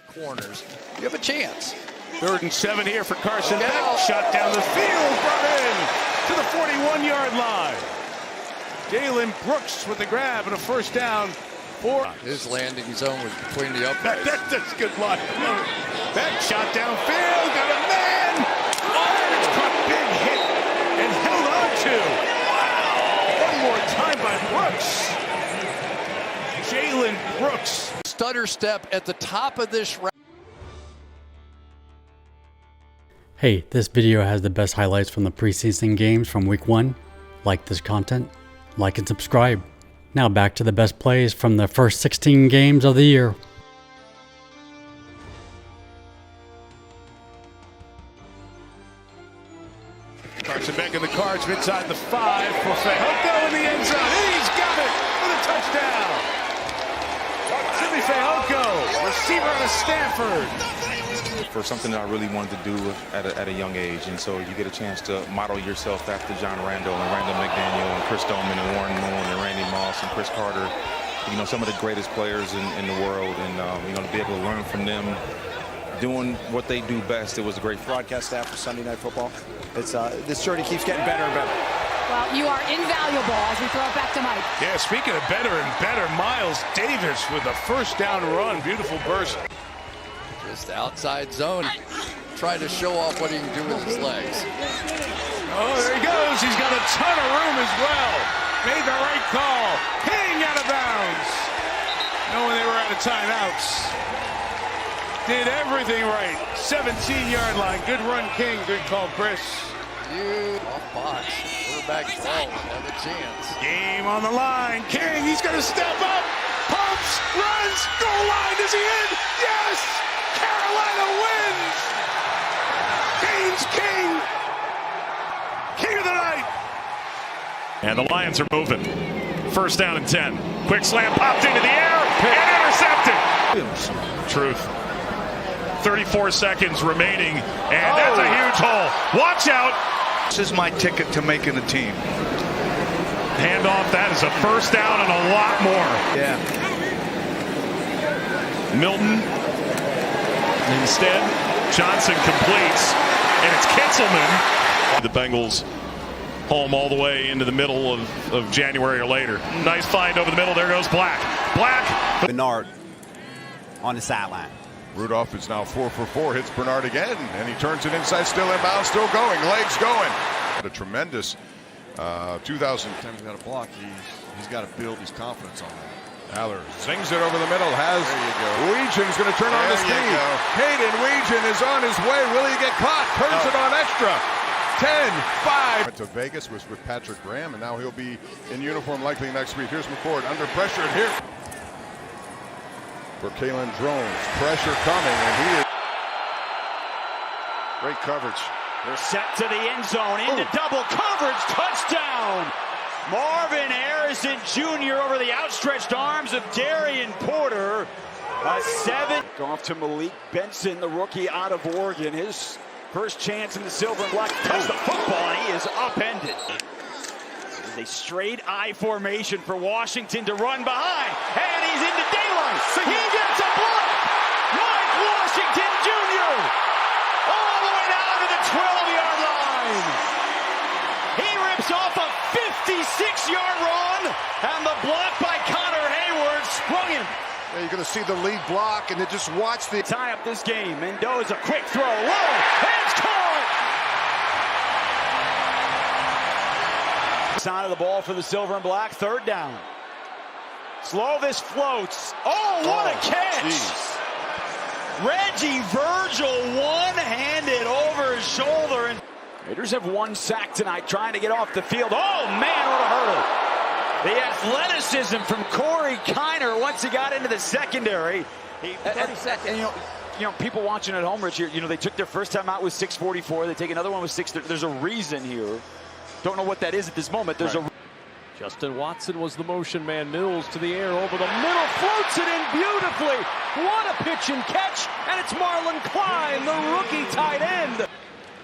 Corners, you have a chance. 3rd and 7 here for Carson Beck. Shot down the field, brought in to the 41-yard line. Jalen Brooks with the grab and a first down for his landing zone was between the uprights. That's good luck. Beck shot downfield, got a man. Oh, it's caught, big hit and held on to. Wow! One more time by Brooks. Jalen Brooks. Stutter step at the top of this round. Hey, this video has the best highlights from the preseason games from week 1. Like this content, like and subscribe. Now back to the best plays from the first 16 games of the year. Carson Beck in the cards inside the 5 for Fehoko in the end zone. He's got it for the touchdown. Jimmy Fehoko, receiver out of Stanford. For something that I really wanted to do at a young age, and so you get a chance to model yourself after John Randall and Randall McDaniel and Chris Doman and Warren Moon and Randy Moss and Chris Carter, you know, some of the greatest players in the world, and you know, to be able to learn from them doing what they do best. It was a great broadcast staff for Sunday Night Football. It's this journey keeps getting better and better. Well, you are invaluable as we throw it back to Mike. Yeah, speaking of better and better, Miles Davis with a first down run. Beautiful burst. Just outside zone. Try to show off what he can do with his legs. Oh, there he goes. He's got a ton of room as well. Made the right call. King out of bounds. Knowing they were out of timeouts. Did everything right. 17-yard line. Good run, King. Good call, Chris. You off box. Quarterback 12. Have a chance. Game on the line. King, he's going to step up. Pumps, runs, goal line. Is he in? Yes! Carolina wins! James King! King of the night! And the Lions are moving. First down and 10. Quick slam popped into the air and intercepted. Truth. 34 seconds remaining, and that's a huge hole. Watch out. This is my ticket to making the team. Handoff, that is a first down and a lot more. Yeah. Milton. Instead, Johnson completes, and it's Kitzelman. The Bengals home all the way into the middle of January or later. Nice find over the middle. There goes Black. Black. Bernard on the sideline. Rudolph is now 4 for 4, hits Bernard again, and he turns it inside, still inbound, still going, legs going. A tremendous 2000. Time he's got a block, he's got to build his confidence on that. Haller zings it over the middle, has Weegan is going to turn on the speed. Hayden Weegan is on his way, will he get caught? Turns it on extra. 10-5. Went to Vegas was with Patrick Graham, and now he'll be in uniform likely next week. Here's McCord under pressure, and here for Kalen Drones. Pressure coming, and he is great coverage. They're set to the end zone, into double coverage, touchdown! Marvin Harrison Jr. over the outstretched arms of Darian Porter. A 7. Off to Malik Benson, the rookie out of Oregon. His first chance in the silver and black. Touch the football, and he is upended. This is a straight I formation for Washington to run behind, and he's into daylight. He gets a block. Mike Washington Jr. all the way down to the 12-yard line. He rips off a 56-yard run, and the block by Connor Hayward sprung him. Yeah, you're going to see the lead block, and then just watch the tie up this game. Mendoza, quick throw, low, and it's caught. Side of the ball for the silver and black. 3rd down. Slovis floats. Oh, what a catch! Geez. Reggie Virgil one-handed over his shoulder. And Raiders have 1 sack tonight, trying to get off the field. Oh, man, what a hurdle. The athleticism from Corey Kiner once he got into the secondary. And you know, people watching at home, Rich, you know, they took their first time out with 6:44. They take another one with 6. There's a reason here. Don't know what that is at this moment. There's a. Justin Watson was the motion man. Mills to the air over the middle, floats it in beautifully. What a pitch and catch, and it's Marlon Klein, the rookie tight end.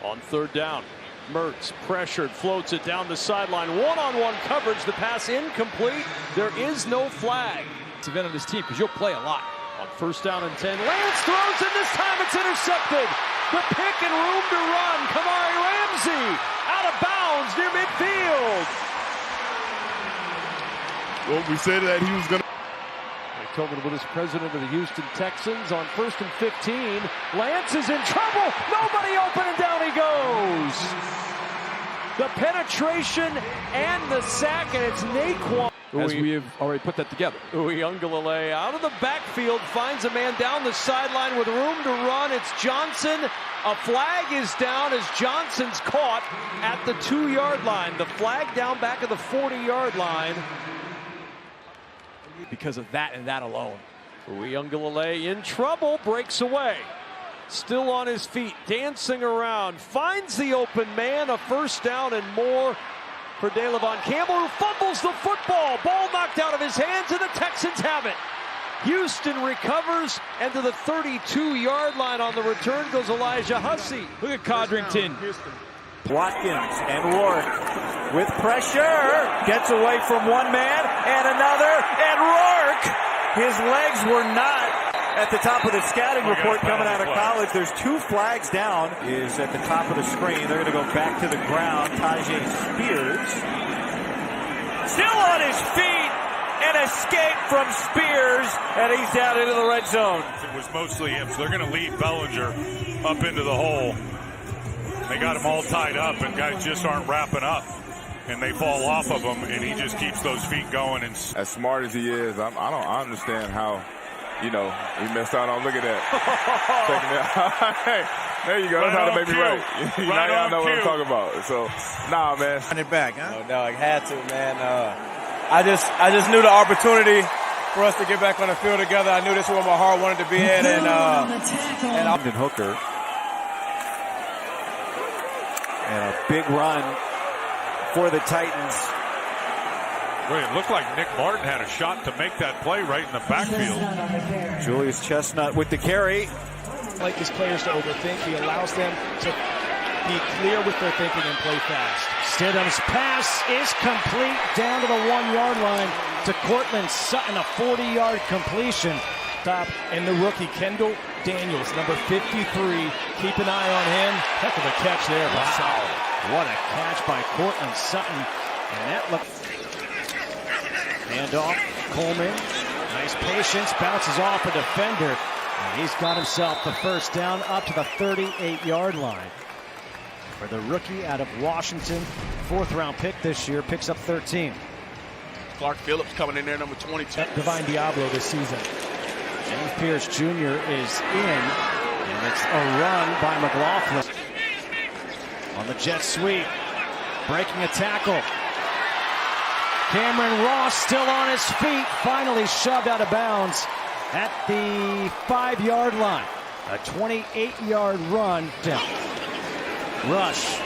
On 3rd down, Mertz pressured, floats it down the sideline. One-on-one coverage, the pass incomplete. There is no flag. It's event of this team because you'll play a lot. On First down and 10. Lance throws, and this time it's intercepted. The pick and room to run. Kamari Ramsey out of bounds near midfield. Well, we said that he was going to. Tillman with his president of the Houston Texans on 1st and 15. Lance is in trouble. Nobody open, and down he goes. The penetration and the sack, and it's Naquan. As we have already put that together. Uyunglele out of the backfield finds a man down the sideline with room to run. It's Johnson. A flag is down as Johnson's caught at the 2-yard line. The flag down back of the 40-yard line. Because of that and that alone. Uyunglele in trouble, breaks away. Still on his feet, dancing around, finds the open man, a first down and more for DeLavon Campbell, who fumbles the football. Ball knocked out of his hands, and the Texans have it. Houston recovers, and to the 32-yard line on the return goes Elijah Hussey. Look at Codrington. Watkins and Rourke with pressure. Gets away from one man and another. And Rourke, his legs were not at the top of the scouting report coming out of college. There's 2 flags down. Is at the top of the screen. They're going to go back to the ground. Tajay Spears still on his feet. An escape from Spears, and he's down into the red zone. It was mostly him, so they're going to lead Bellinger up into the hole. They got him all tied up, and guys just aren't wrapping up, and they fall off of him, and he just keeps those feet going. And As smart as he is, I understand how, he messed out on. Look at that. Hey, there you go. That's how to make me right. Now y'all know what I'm talking about. So, nah, man. Run it back, huh? No, I had to, man. I just knew the opportunity for us to get back on the field together. I knew this was where my heart wanted to be at, and Hooker. And a big run for the Titans. Well, it looked like Nick Martin had a shot to make that play right in the backfield. Julius Chestnut with the carry. Like his players to overthink. He allows them to be clear with their thinking and play fast. Stidham's pass is complete down to the 1-yard line to Cortland Sutton, a 40-yard completion. And the rookie, Kendall Daniels, number 53. Keep an eye on him. Heck of a catch there. Wow. What a catch by Cortland Sutton. And that looked. Handoff, Coleman. Nice patience, bounces off a defender. And he's got himself the first down up to the 38-yard line. For the rookie out of Washington, 4th-round pick this year, picks up 13. Clark Phillips coming in there, number 22. Divine Diablo this season. James Pierce Jr. is in, and it's a run by McLaughlin. On the jet sweep, breaking a tackle. Cameron Ross still on his feet, finally shoved out of bounds at the 5-yard line. A 28-yard run down. Rush,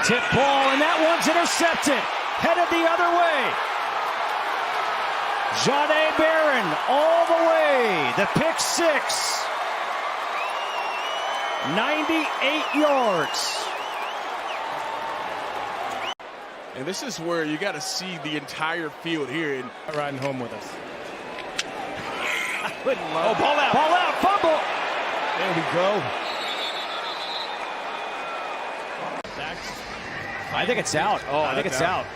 tip ball, and that one's intercepted. Headed the other way. Jahdae Barron all the way. The pick 6. 98 yards. And this is where you got to see the entire field here. And riding home with us. I wouldn't love ball out. Ball out. Fumble. There we go. I think it's out. I think it's out.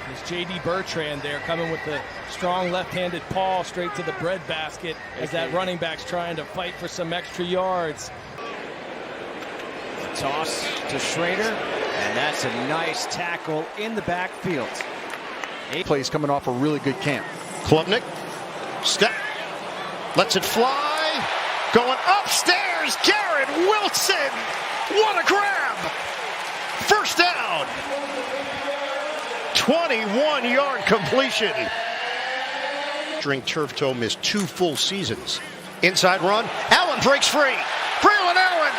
There's J.D. Bertrand there coming with the strong left-handed paw straight to the breadbasket as that running back's trying to fight for some extra yards. A toss to Schrader, and that's a nice tackle in the backfield. 8 plays coming off a really good camp. Klubnik, step, lets it fly, going upstairs, Garrett Wilson, what a grab! First down, 21-yard completion. Turf toe missed 2 full seasons. Inside run, Allen breaks free. Braylon Allen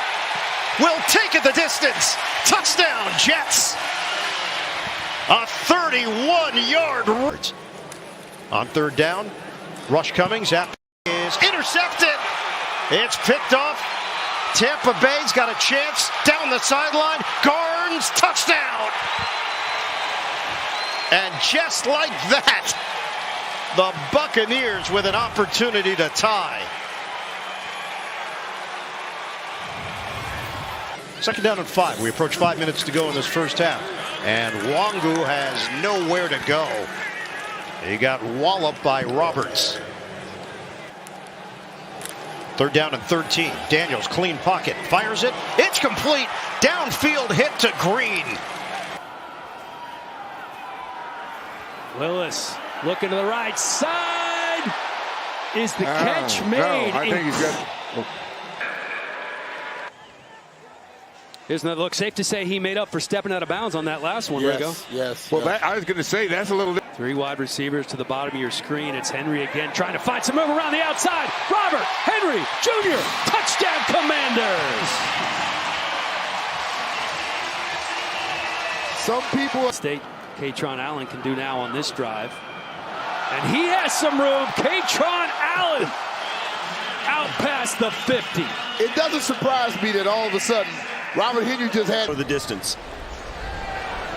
will take it the distance. Touchdown, Jets. A 31-yard run. On 3rd down, Rush Cummings is intercepted. It's picked off. Tampa Bay's got a chance down the sideline. Garnes, touchdown. And just like that, the Buccaneers with an opportunity to tie. Second down and 5. We approach 5 minutes to go in this first half. And Wangu has nowhere to go. He got walloped by Roberts. Third down and 13. Daniels, clean pocket, fires it. It's complete. Downfield hit to Green. Willis looking to the right side. Is the catch made? No, I think he's got. Here's another look. Safe to say he made up for stepping out of bounds on that last one, Yes, Rigo. Yes. Well, that, I was going to say that's a little. Three wide receivers to the bottom of your screen. It's Henry again trying to find some room around the outside. Robert Henry Jr. Touchdown Commanders. Some people. State Katron Allen can do now on this drive. And he has some room. Katron Allen out past the 50. It doesn't surprise me that all of a sudden Robert Henry just had the distance.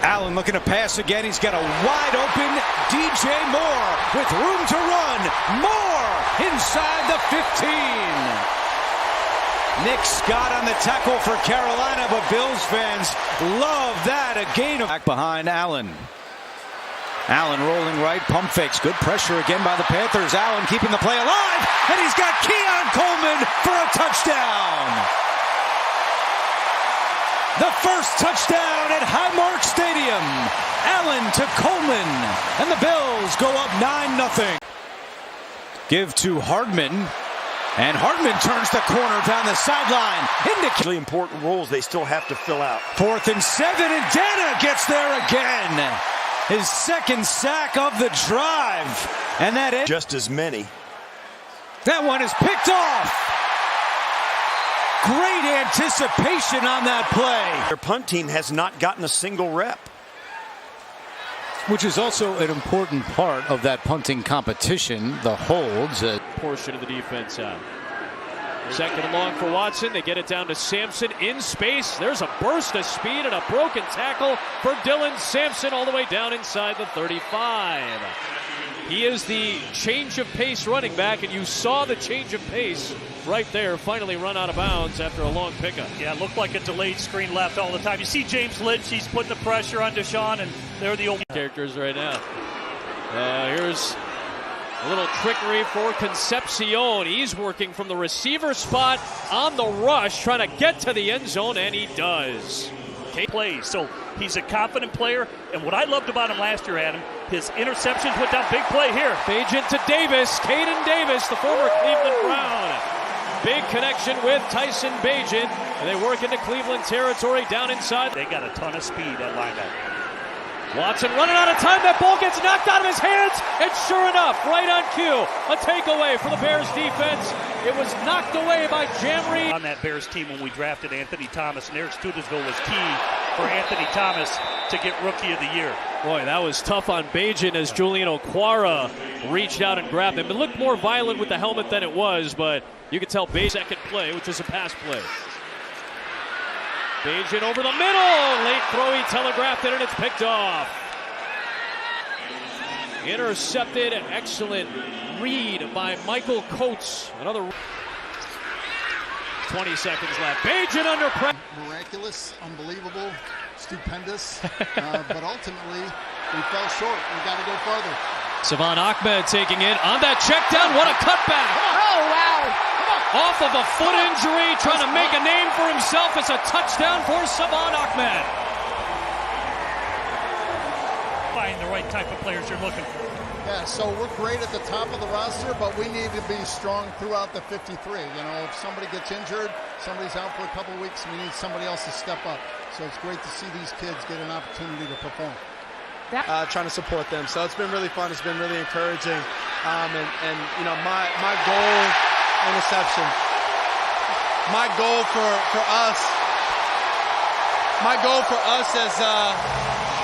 Allen looking to pass again. He's got a wide open DJ Moore with room to run. Moore inside the 15. Nick Scott on the tackle for Carolina, but Bills fans love that. A gain of back behind Allen. Allen rolling right, pump fakes. Good pressure again by the Panthers. Allen keeping the play alive, and he's got Keon Coleman for a touchdown. The first touchdown at Highmark Stadium. Allen to Coleman, and the Bills go up 9-0. Give to Hardman, and Hardman turns the corner down the sideline. Really important roles they still have to fill out. 4th and 7, and Dana gets there again. His second sack of the drive, and that is just as many. That one is picked off. Great anticipation on that play. Their punt team has not gotten a single rep. Which is also an important part of that punting competition, the holds. Portion of the defense out. Second and long for Watson. They get it down to Sampson in space. There's a burst of speed and a broken tackle for Dylan Sampson all the way down inside the 35. He is the change of pace running back, and you saw the change of pace right there, finally run out of bounds after a long pickup. Yeah, it looked like a delayed screen left all the time. You see James Lynch, he's putting the pressure on Deshaun, and they're the old characters right now. Here's a little trickery for Concepcion. He's working from the receiver spot on the rush, trying to get to the end zone, and he does. Plays, so he's a confident player, and what I loved about him last year, Adam, his interceptions went down. Big play here. Bagent to Davis, Caden Davis, the former Cleveland Brown. Big connection with Tyson Bagent, and they work into Cleveland territory down inside. They got a ton of speed at linebacker. Watson running out of time. That ball gets knocked out of his hands, and sure enough, right on cue, a takeaway for the Bears defense. It was knocked away by Jamry. On that Bears team when we drafted Anthony Thomas, and Eric Studesville was key for Anthony Thomas to get Rookie of the Year. Boy, that was tough on Bagent as Julian Okwara reached out and grabbed him. It looked more violent with the helmet than it was, but you could tell Bagent second play, which was a pass play. Bagent over the middle. Late throw, he telegraphed it, and it's picked off. Intercepted. An excellent read by Michael Coates. Another 20 seconds left. Bagent under pressure. Miraculous, unbelievable, stupendous, but ultimately we fell short. We got to go further. Savon Ahmed taking it on that check down. What a cutback. Oh, wow. Off of a foot injury, trying to make a name for himself. It's a touchdown for Savon Ahmed. Find the right type of players you're looking for. Yeah, so we're great at the top of the roster, but we need to be strong throughout the 53. You know, if somebody gets injured, somebody's out for a couple of weeks, we need somebody else to step up. So it's great to see these kids get an opportunity to perform. Trying to support them. So it's been really fun. It's been really encouraging. And you know, my goal, interception. My goal for us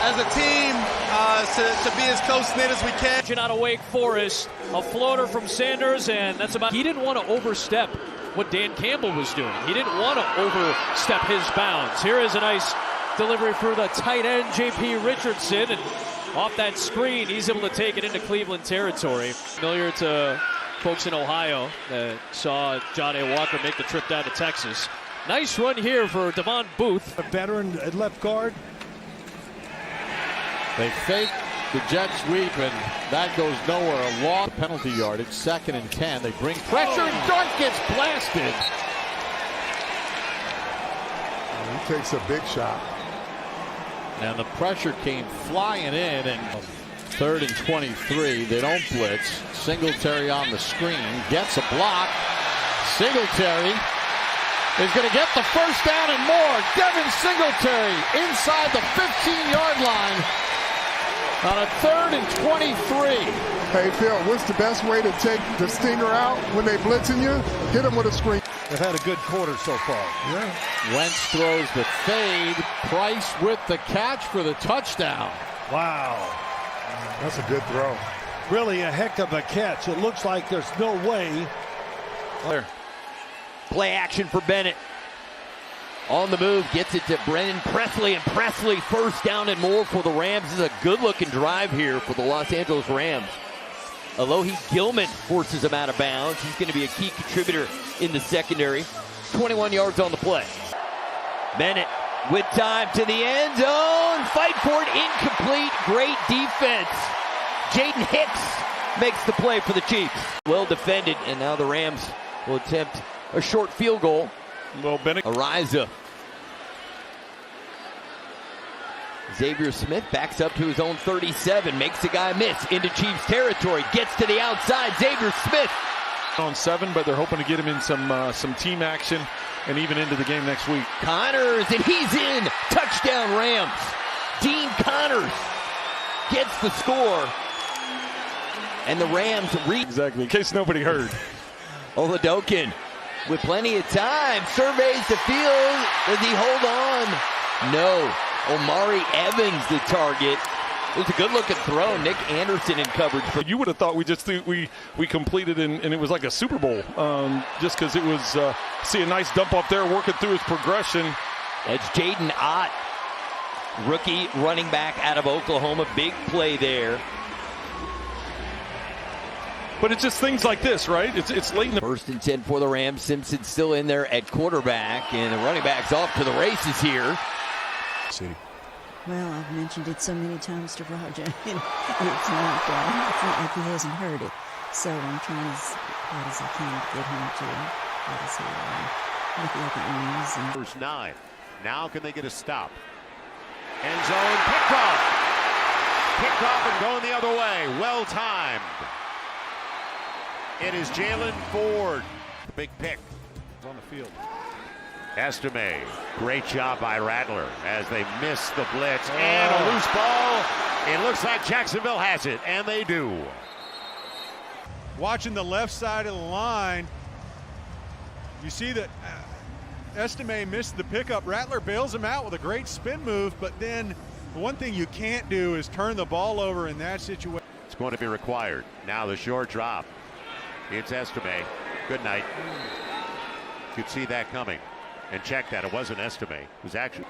as a team to be as close-knit as we can. Out of Wake Forest, a floater from Sanders, and that's about. He didn't want to overstep what Dan Campbell was doing. He didn't want to overstep his bounds. Here is a nice delivery for the tight end, J.P. Richardson, and off that screen, he's able to take it into Cleveland territory. Familiar to folks in Ohio that saw John A. Walker make the trip down to Texas. Nice run here for Devon Booth. A veteran at left guard. They fake the jet sweep, and that goes nowhere. A long penalty yardage, 2nd and 10. They bring pressure, and Dart gets blasted. He takes a big shot. And the pressure came flying in, and 3rd and 23. They don't blitz. Singletary on the screen, gets a block. Singletary is going to get the first down and more. Devin Singletary inside the 15-yard line on a 3rd and 23. Hey, Phil, what's the best way to take the stinger out when they blitzing you? Hit them with a screen. They've had a good quarter so far. Yeah. Wentz throws the fade. Price with the catch for the touchdown. Wow. That's a good throw. Really a heck of a catch. It looks like there's no way. Play action for Bennett. On the move, gets it to Brennan Presley, and Presley first down and more for the Rams. This is a good-looking drive here for the Los Angeles Rams. Alohi Gilman forces him out of bounds. He's going to be a key contributor in the secondary. 21 yards on the play. Bennett with time to the end zone. Fight for it, incomplete. Great defense. Jaden Hicks makes the play for the Chiefs. Well defended, and now the Rams will attempt a short field goal. Well, Bennett. Ariza. Xavier Smith backs up to his own 37, makes the guy miss into Chiefs territory, gets to the outside. Xavier Smith on 7, but they're hoping to get him in some team action and even into the game next week. Connors, and he's in. Touchdown Rams. Dean Connors gets the score, and the Rams exactly, in case nobody heard. Oladokin with plenty of time surveys the field. Does he hold on? No. Omari Evans the target. It was a good-looking throw. Nick Anderson in coverage. You would have thought we completed and it was like a Super Bowl, just because it was see a nice dump off there, working through his progression. That's Jaden Ott, rookie running back out of Oklahoma. Big play there. But it's just things like this, right? It's late in the 1st and 10 for the Rams. Simpson still in there at quarterback, and the running back's off to the races here. Well, I've mentioned it so many times to Roger, and it's not like he hasn't heard it. So I'm trying as hard as I can to get him to look at the ends. And First 9. Now can they get a stop? End zone picked off. Picked off and going the other way. Well timed. It is Jalen Ford. The big pick. He's on the field. Estime, great job by Rattler as they miss the blitz and a loose ball. It looks like Jacksonville has it, and they do. Watching the left side of the line, you see that Estime missed the pickup. Rattler bails him out with a great spin move, but then the one thing you can't do is turn the ball over in that situation. It's going to be required. Now the short drop. It's Estime. Good night. You could see that coming. And check that, it wasn't Estime. It was actually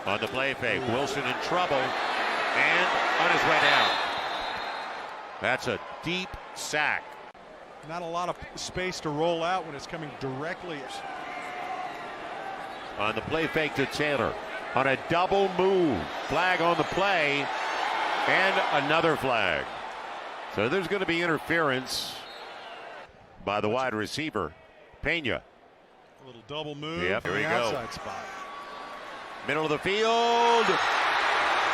on the play fake. Wilson in trouble and on his way down. That's a deep sack. Not a lot of space to roll out when it's coming directly. On the play fake to Taylor. On a double move. Flag on the play. And another flag. So there's going to be interference by the wide receiver, Pena. A little double move. Yep, here we go. Outside spot. Middle of the field.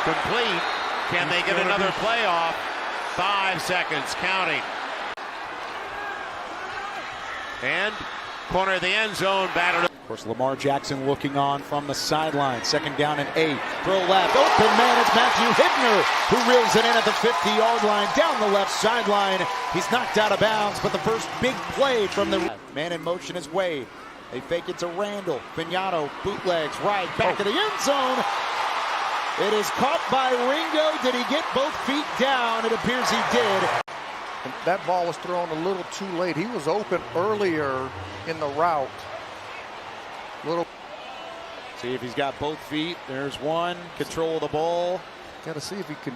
Complete. Can they get another playoff? 5 seconds counting. And corner of the end zone battered. Of course, Lamar Jackson looking on from the sideline. 2nd down and 8. Throw left. Open man. It's Matthew Hibner who reels it in at the 50-yard line. Down the left sideline. He's knocked out of bounds, but the first big play from the man in motion is Wade. They fake it to Randall. Pignano bootlegs right back to the end zone. It is caught by Ringo. Did he get both feet down? It appears he did. And that ball was thrown a little too late. He was open earlier in the route. See if he's got both feet. There's one. Control of the ball. Got to see if he can.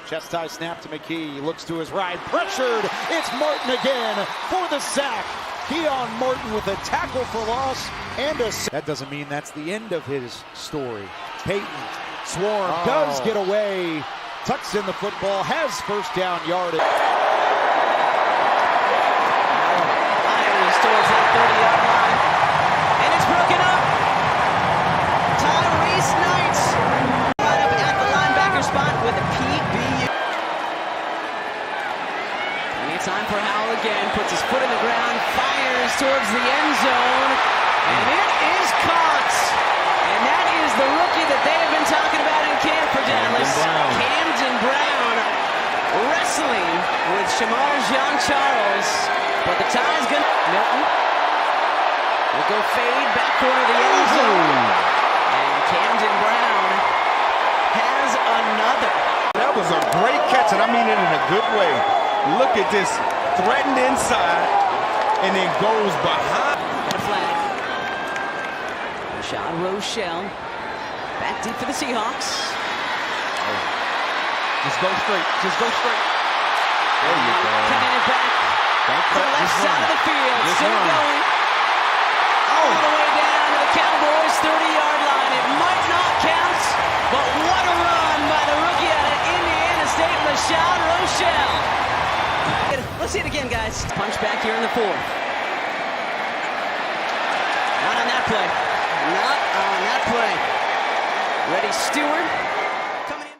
Chest tie snap to McKee. He looks to his right. Pressured. It's Martin again for the sack. Keon Martin with a tackle for loss and a... That doesn't mean that's the end of his story. Peyton Swarm does get away, tucks in the football, has first down yardage. Fires towards that 30-yard line, and it's broken up. Tyrese Knight right up at the linebacker spot with a PBU. Time for Howell again, puts his foot in the ground, fires towards the end zone, and it is caught. And that is the rookie that they have been talking about in camp for Dallas, Camden Brown, wrestling with Shamar Jean-Charles, but the tie's going to... Milton will go fade, back corner of the end zone, and Camden Brown has another. That was a great catch, and I mean it in a good way. Look at this, threatened inside, and then goes behind. Got a flag. Rashad Rochelle, back deep for the Seahawks. Just go straight, just go straight. There you go. Cutting it back to the left side of the field, still going. All the way down to the Cowboys' 30-yard line. It might not count, but what a run by the rookie out of Indiana State, Rashad Rochelle. Let's see it again, guys. Punch back here in the fourth. Not on that play. Not on that play. Reddy Stewart